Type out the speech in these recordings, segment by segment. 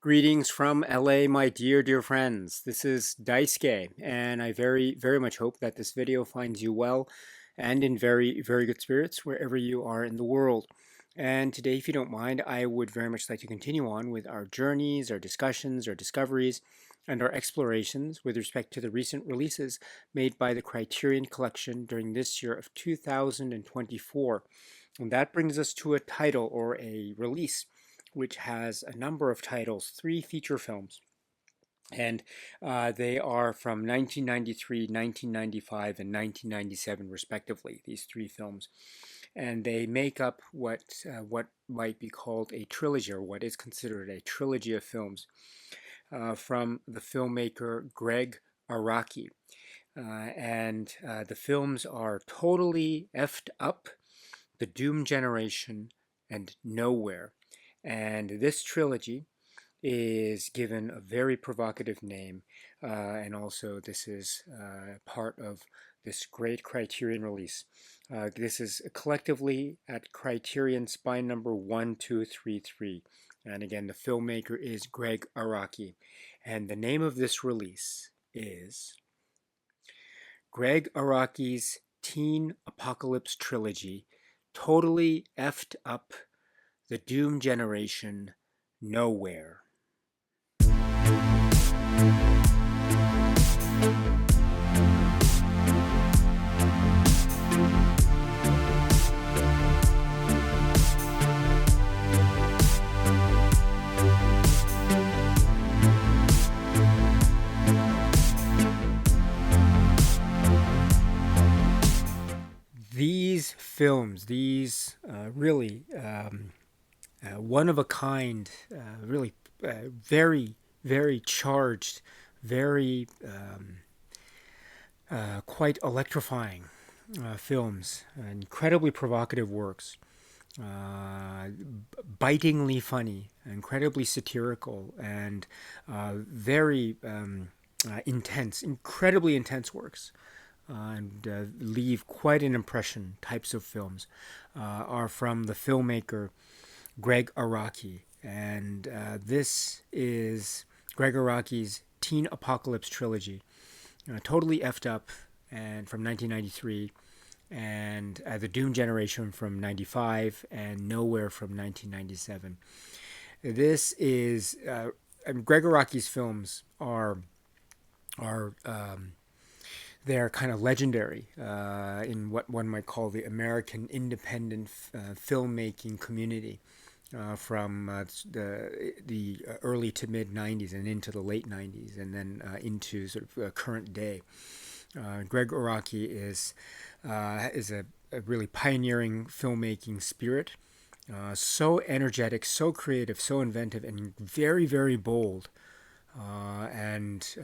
Greetings from LA, my dear friends. This is Daisuke, and I very much hope that this video finds you well and in very good spirits wherever you are in the world. And today, if you don't mind, I would very much like to continue on with our journeys, our discussions, our discoveries, and our explorations with respect to the recent releases made by the Criterion Collection during this year of 2024. And that brings us to a title or a release which has a number of titles, 3 feature films. And they are from 1993, 1995, and 1997, respectively, these 3 films. And they make up what might be called a trilogy, or what is considered a trilogy of films from the filmmaker GREGG Araki. And the films are Totally Effed Up, The Doom Generation, and Nowhere. And this trilogy is given a very provocative name, and also this is part of this great Criterion release. This is collectively at Criterion spine number 1233. And again, the filmmaker is GREGG Araki. And the name of this release is GREGG Araki's Teen Apocalypse Trilogy, Totally Effed Up, The Doom Generation, Nowhere. These films, really one of a kind, really very charged, very quite electrifying films, incredibly provocative works, bitingly funny, incredibly satirical, and very intense, incredibly intense works. And leave quite an impression types of films are from the filmmaker GREGG Araki. And this is GREGG Araki's Teen Apocalypse Trilogy, Totally Effed Up, and from 1993, and The Doom Generation from 95, and Nowhere from 1997. This is GREGG Araki's films are they're kind of legendary in what one might call the American independent filmmaking community from the early to mid 90s and into the late 90s, and then into sort of current day. GREGG Araki is a really pioneering filmmaking spirit, so energetic, so creative, so inventive, and very bold, and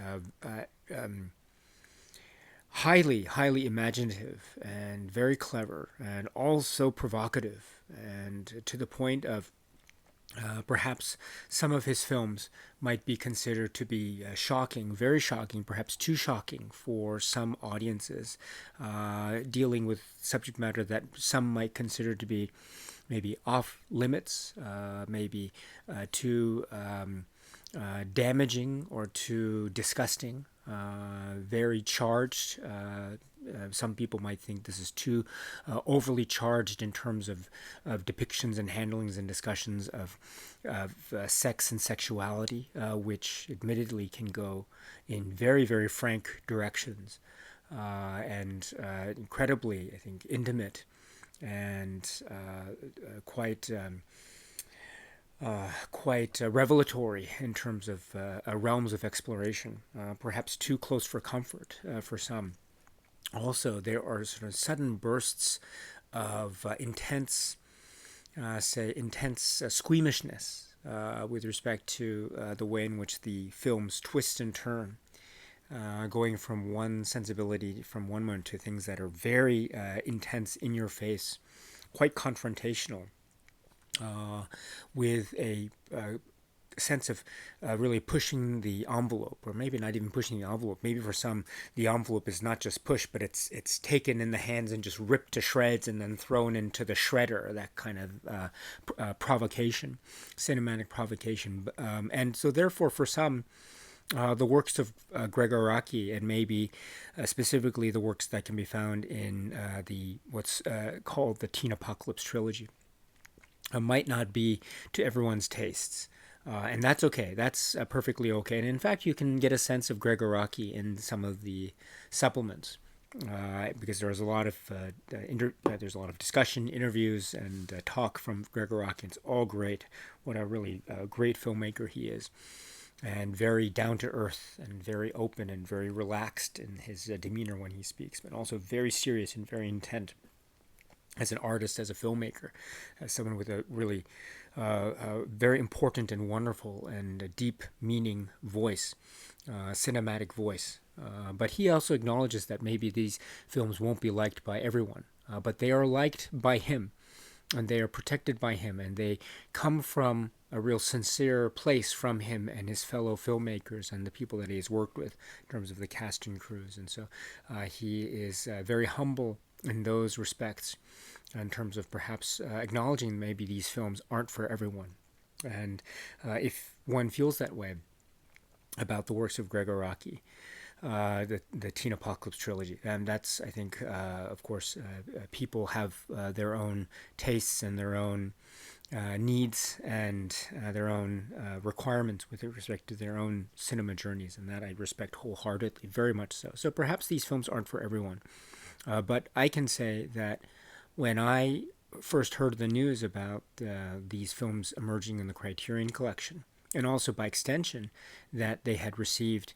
highly imaginative and very clever, and also provocative, and to the point of perhaps some of his films might be considered to be shocking, very shocking, perhaps too shocking for some audiences, dealing with subject matter that some might consider to be maybe off limits, maybe too damaging or too disgusting, very charged. Some people might think this is too overly charged in terms of depictions and handlings and discussions of sex and sexuality, which admittedly can go in very frank directions, and incredibly, I think, intimate and quite revelatory in terms of realms of exploration, perhaps too close for comfort for some. Also, there are sort of sudden bursts of intense squeamishness with respect to the way in which the films twist and turn, going from one sensibility, from one moment, to things that are very intense, in your face, quite confrontational, with a sense of really pushing the envelope, or maybe not even pushing the envelope. Maybe for some, the envelope is not just pushed, but it's taken in the hands and just ripped to shreds and then thrown into the shredder. That kind of provocation, cinematic provocation, and so therefore, for some, the works of GREGG Araki, and maybe specifically the works that can be found in the what's called the Teen Apocalypse trilogy, might not be to everyone's tastes. And that's okay. That's perfectly okay. And in fact, you can get a sense of GREGG Araki in some of the supplements, because there's a lot of there's a lot of discussion, interviews, and talk from GREGG Araki. It's all great. What a really great filmmaker he is, and very down to earth, and very open, and very relaxed in his demeanor when he speaks, but also very serious and very intent as an artist, as a filmmaker, as someone with a really very important and wonderful and a deep meaning voice, cinematic voice. But he also acknowledges that maybe these films won't be liked by everyone, but they are liked by him, and they are protected by him, and they come from a real sincere place from him and his fellow filmmakers and the people that he has worked with in terms of the cast and crews. And so he is very humble in those respects, in terms of perhaps acknowledging maybe these films aren't for everyone. And if one feels that way about the works of GREGG Araki, the Teen Apocalypse trilogy, and that's, I think, of course, people have their own tastes and their own needs and their own requirements with respect to their own cinema journeys, and that I respect wholeheartedly, very much so. So perhaps these films aren't for everyone. But I can say that when I first heard the news about these films emerging in the Criterion Collection, and also by extension that they had received,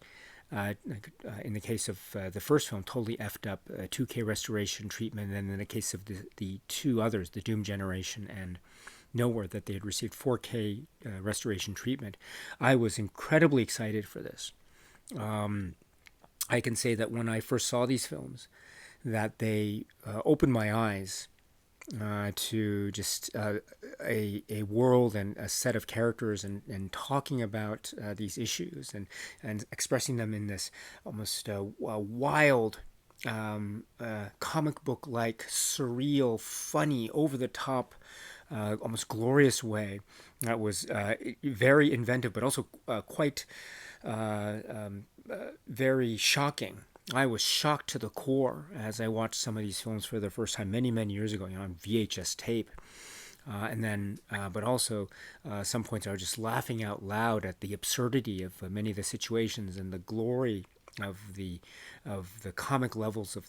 in the case of the first film, totally effed up 2K restoration treatment, and in the case of the two others, The Doom Generation and Nowhere, that they had received 4K restoration treatment, I was incredibly excited for this. I can say that when I first saw these films, that they opened my eyes to just a world and a set of characters, and talking about these issues, and expressing them in this almost wild, comic book-like, surreal, funny, over-the-top, almost glorious way that was very inventive, but also quite very shocking. I was shocked to the core as I watched some of these films for the first time many, many years ago, on VHS tape. And then, but also, some points I was just laughing out loud at the absurdity of many of the situations, and the glory of the comic levels of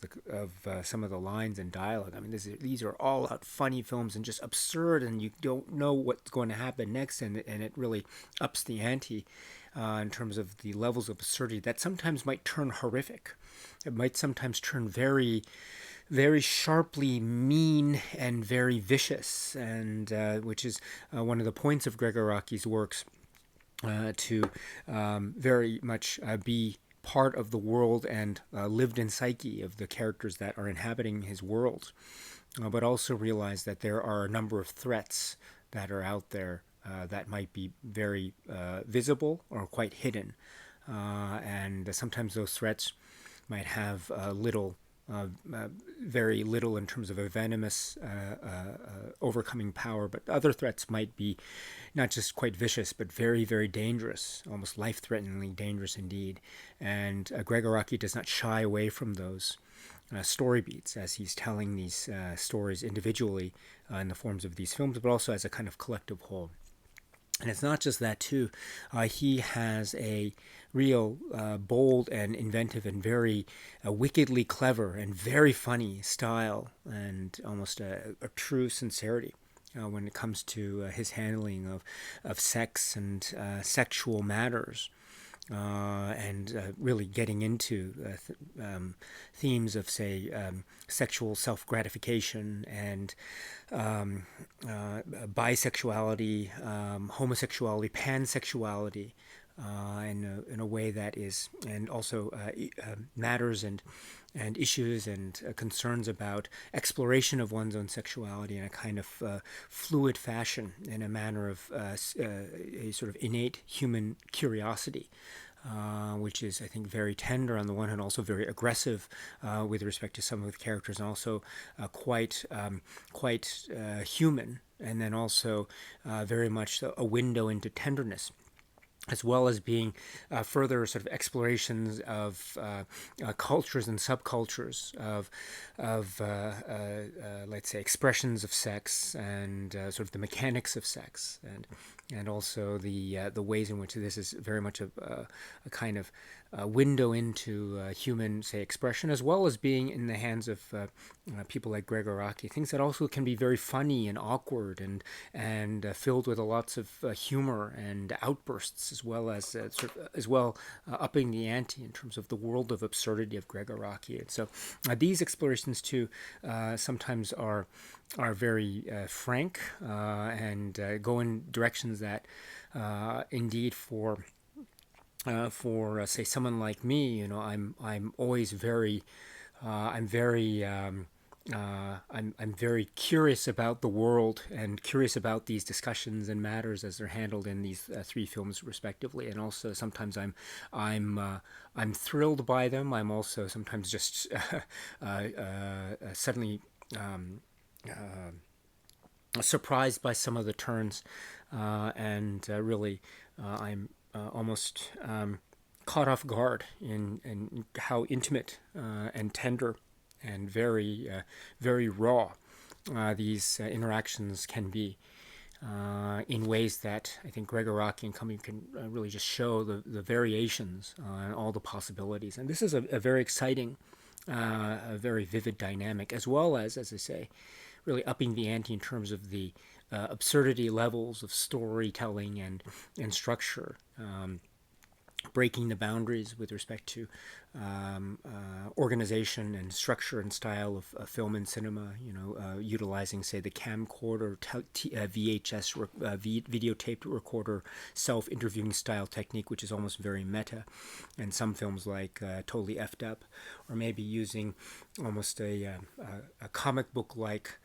some of the lines and dialogue. I mean, these are all out funny films and just absurd, and you don't know what's going to happen next, and it really ups the ante in terms of the levels of absurdity that sometimes might turn horrific. It might sometimes turn very, very sharply mean and very vicious, and which is one of the points of GREGG Araki's works, to very much be part of the world and lived-in psyche of the characters that are inhabiting his world, but also realize that there are a number of threats that are out there that might be very visible or quite hidden, and sometimes those threats might have very little in terms of a venomous overcoming power, but other threats might be not just quite vicious, but very, very dangerous, almost life-threateningly dangerous indeed. And GREGG Araki does not shy away from those story beats as he's telling these stories individually in the forms of these films, but also as a kind of collective whole. And it's not just that, too. He has a real bold and inventive and very wickedly clever and very funny style, and almost a true sincerity when it comes to his handling of sex and sexual matters. And really getting into themes of, say, sexual self-gratification and bisexuality, homosexuality, pansexuality, in a way that is, and also matters and issues and concerns about exploration of one's own sexuality in a kind of fluid fashion, in a manner of a sort of innate human curiosity. Which is, I think, very tender on the one hand, also very aggressive with respect to some of the characters, and also quite human, and then also very much a window into tenderness, as well as being further sort of explorations of cultures and subcultures of let's say, expressions of sex, and sort of the mechanics of sex, and also the ways in which this is very much a kind of window into human, say, expression, as well as being in the hands of people like Gregg Araki. Things that also can be very funny and awkward and filled with lots of humor and outbursts, as well as upping the ante in terms of the world of absurdity of Gregg Araki. And so these explorations too sometimes are very frank and go in directions that indeed for say someone like me, I'm always very I'm very curious about the world and curious about these discussions and matters as they're handled in these three films respectively. And also sometimes I'm thrilled by them. I'm also sometimes just suddenly surprised by some of the turns, and really I'm almost caught off guard in how intimate and tender and very raw these interactions can be, in ways that I think Gregg Araki and company can really just show the variations and all the possibilities. And this is a very exciting, a very vivid dynamic, as well as I say, really upping the ante in terms of the absurdity levels of storytelling and structure, breaking the boundaries with respect to organization and structure and style of film and cinema. Utilizing, say, the camcorder, VHS, videotaped recorder, self-interviewing style technique, which is almost very meta, and some films like Totally Effed Up, or maybe using almost a comic book like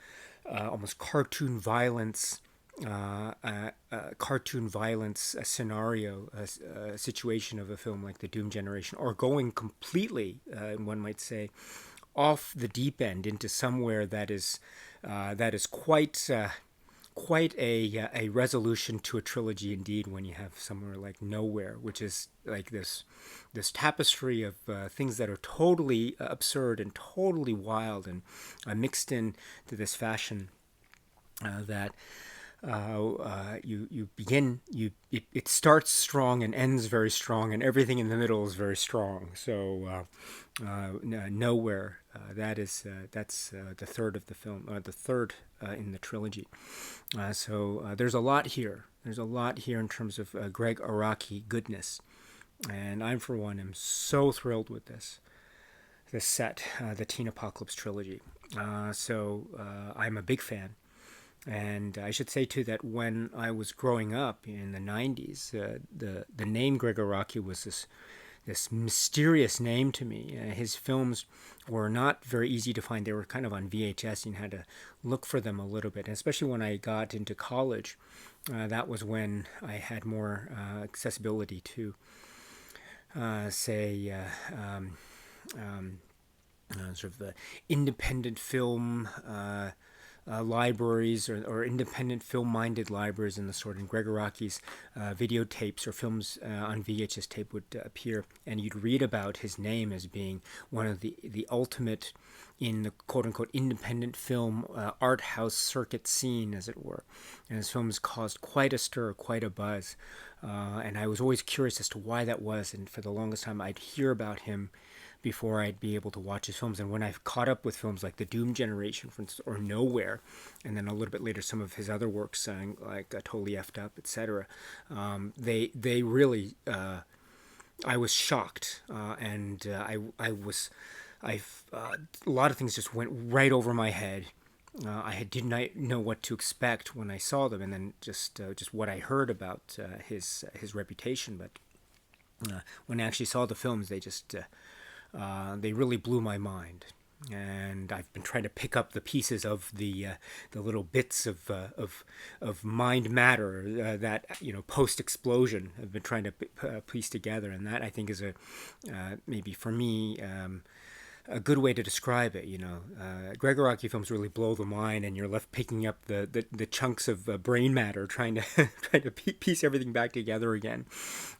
almost cartoon violence. Cartoon violence scenario, a situation of a film like The Doom Generation, or going completely, one might say, off the deep end into somewhere that is quite a resolution to a trilogy indeed, when you have somewhere like Nowhere, which is like this tapestry of things that are totally absurd and totally wild, and mixed in to this fashion that it starts strong and ends very strong, and everything in the middle is very strong. So Nowhere, that's the third of the film, the third in the trilogy. So there's a lot here. There's a lot here in terms of Gregg Araki goodness, and I, for one, am so thrilled with this set, the Teen Apocalypse trilogy. So I'm a big fan. And I should say, too, that when I was growing up in the 90s, the name Gregg Araki was this mysterious name to me. His films were not very easy to find. They were kind of on VHS. You had to look for them a little bit. And especially when I got into college, that was when I had more accessibility to, say, sort of the independent film libraries, or independent film-minded libraries in the sort. And Gregg Araki's videotapes or films on VHS tape would appear, and you'd read about his name as being one of the ultimate in the quote-unquote independent film art house circuit scene, as it were. And his films caused quite a stir, quite a buzz. And I was always curious as to why that was, and for the longest time I'd hear about him before I'd be able to watch his films. And when I caught up with films like The Doom Generation, for instance, or Nowhere, and then a little bit later some of his other works, like Totally Effed Up, etc., they really, I was shocked, and a lot of things just went right over my head. I did not know what to expect when I saw them, and then just what I heard about his reputation. But When I actually saw the films, they really blew my mind. And I've been trying to pick up the pieces of the little bits of mind matter that post explosion. I've been trying to piece together, and that I think is a maybe for me. A good way to describe it. Gregg Araki films really blow the mind, and you're left picking up the chunks of brain matter, trying to trying to piece everything back together again,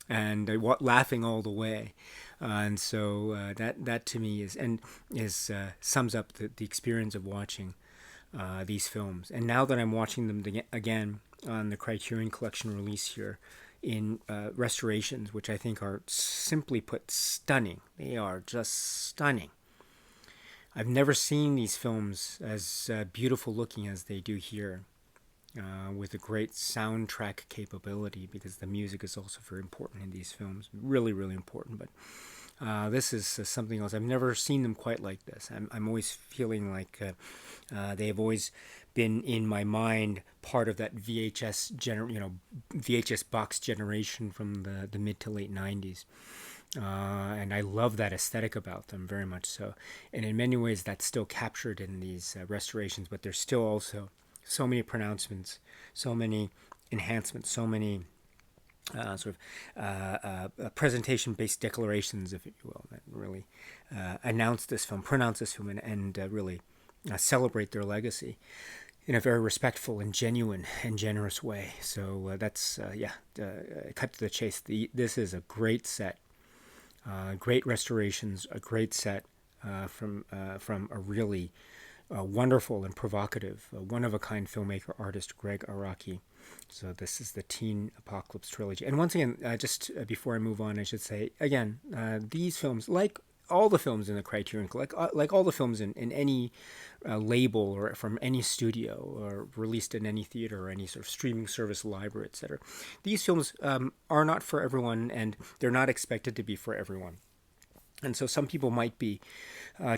and laughing all the way. And so that to me is sums up the experience of watching these films. And now that I'm watching them again on the Criterion Collection release here in restorations, which I think are simply put stunning. They are just stunning. I've never seen these films as beautiful looking as they do here, with a great soundtrack capability, because the music is also very important in these films. Really, really important. But this is something else. I've never seen them quite like this. I'm always feeling like they've always been in my mind part of that VHS box generation from the mid to late 90s. And I love that aesthetic about them very much so. And in many ways, that's still captured in these restorations, but there's still also so many pronouncements, so many enhancements, so many presentation-based declarations, if you will, that really announce this film, pronounce this film, and really celebrate their legacy in a very respectful and genuine and generous way. So that's, cut to the chase. This is a great set. Great restorations, a great set from a really wonderful and provocative, one-of-a-kind filmmaker, artist, Gregg Araki. So this is the Teen Apocalypse trilogy. And once again, just before I move on, I should say, again, these films, like all the films in the Criterion, like all the films in any label or from any studio or released in any theater or any sort of streaming service, library, etc. These films are not for everyone, and they're not expected to be for everyone. And so some people might be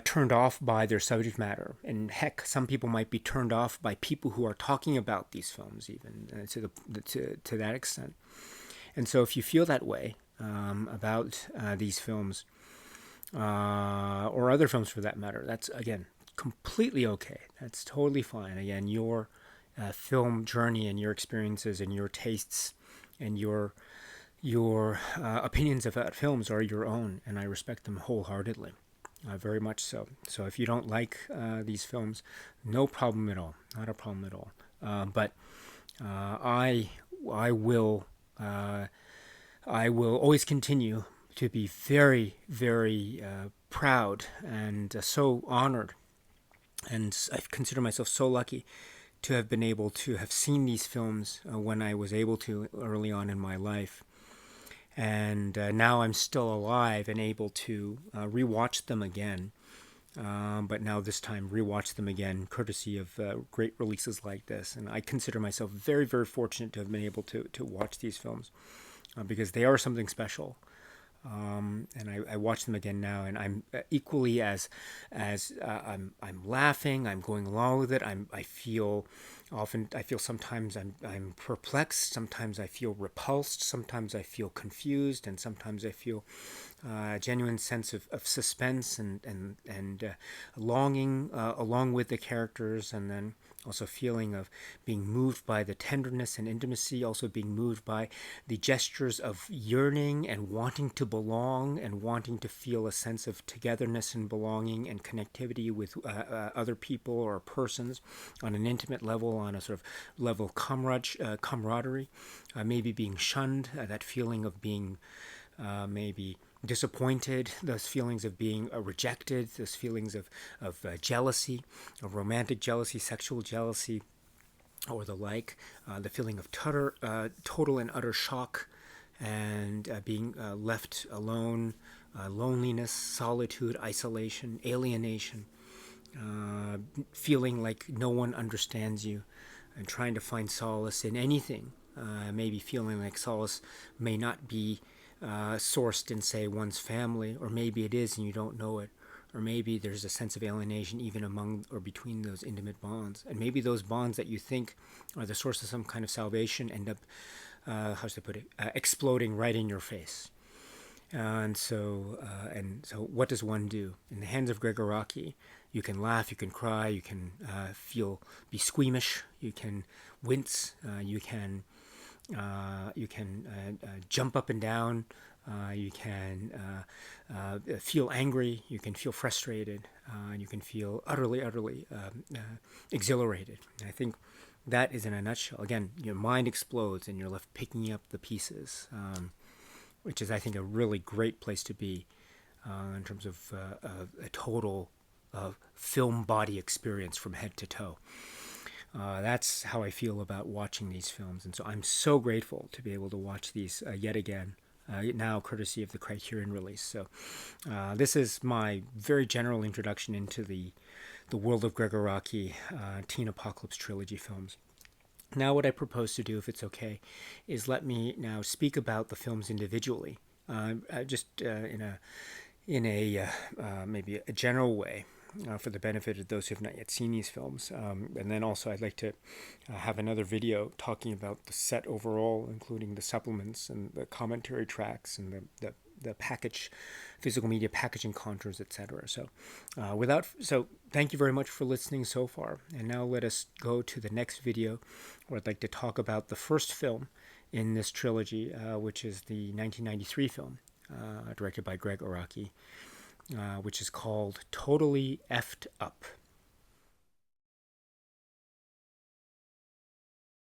turned off by their subject matter. And heck, some people might be turned off by people who are talking about these films, even to that extent. And so if you feel that way about these films, or other films for that matter, that's, again, completely okay. That's totally fine. Again, your film journey and your experiences and your tastes and your opinions about films are your own, and I respect them wholeheartedly, very much so. So if you don't like these films, no problem at all, not a problem at all. But I will always continue to be very, very proud and so honored, and I consider myself so lucky to have been able to have seen these films when I was able to early on in my life. And now I'm still alive and able to rewatch them again. But now this time rewatch them again, courtesy of great releases like this. And I consider myself very, very fortunate to have been able to watch these films because they are something special. And I watch them again now, and I'm equally as I'm laughing. I'm going along with it. I feel sometimes I'm perplexed. Sometimes I feel repulsed. Sometimes I feel confused, and sometimes I feel a genuine sense of suspense and longing along with the characters, and then also feeling of being moved by the tenderness and intimacy, also being moved by the gestures of yearning and wanting to belong and wanting to feel a sense of togetherness and belonging and connectivity with other people or persons on an intimate level, on a sort of level of camaraderie, maybe being shunned, that feeling of being maybe disappointed, those feelings of being rejected, those feelings of jealousy, of romantic jealousy, sexual jealousy, or the like, the feeling of total and utter shock, and being left alone, loneliness, solitude, isolation, alienation, feeling like no one understands you, and trying to find solace in anything, maybe feeling like solace may not be sourced in, say, one's family, or maybe it is and you don't know it, or maybe there's a sense of alienation even among or between those intimate bonds, and maybe those bonds that you think are the source of some kind of salvation end up, how should I put it, exploding right in your face. And so what does one do? In the hands of GREGG Araki, you can laugh, you can cry, you can be squeamish, you can wince, you can jump up and down, you can feel angry, you can feel frustrated, and you can feel utterly exhilarated. And I think that is in a nutshell. Again, your mind explodes and you're left picking up the pieces, which is, I think, a really great place to be in terms of a total film body experience from head to toe. That's how I feel about watching these films, and so I'm so grateful to be able to watch these yet again, now courtesy of the Criterion release. So this is my very general introduction into the world of GREGG Araki teen apocalypse trilogy films. Now what I propose to do, if it's okay, is let me now speak about the films individually, just in a maybe a general way, for the benefit of those who have not yet seen these films. And then also I'd like to have another video talking about the set overall, including the supplements and the commentary tracks and the package, physical media packaging contours, etc. So thank you very much for listening so far. And now let us go to the next video, where I'd like to talk about the first film in this trilogy, which is the 1993 film directed by GREGG Araki, which is called Totally Effed Up.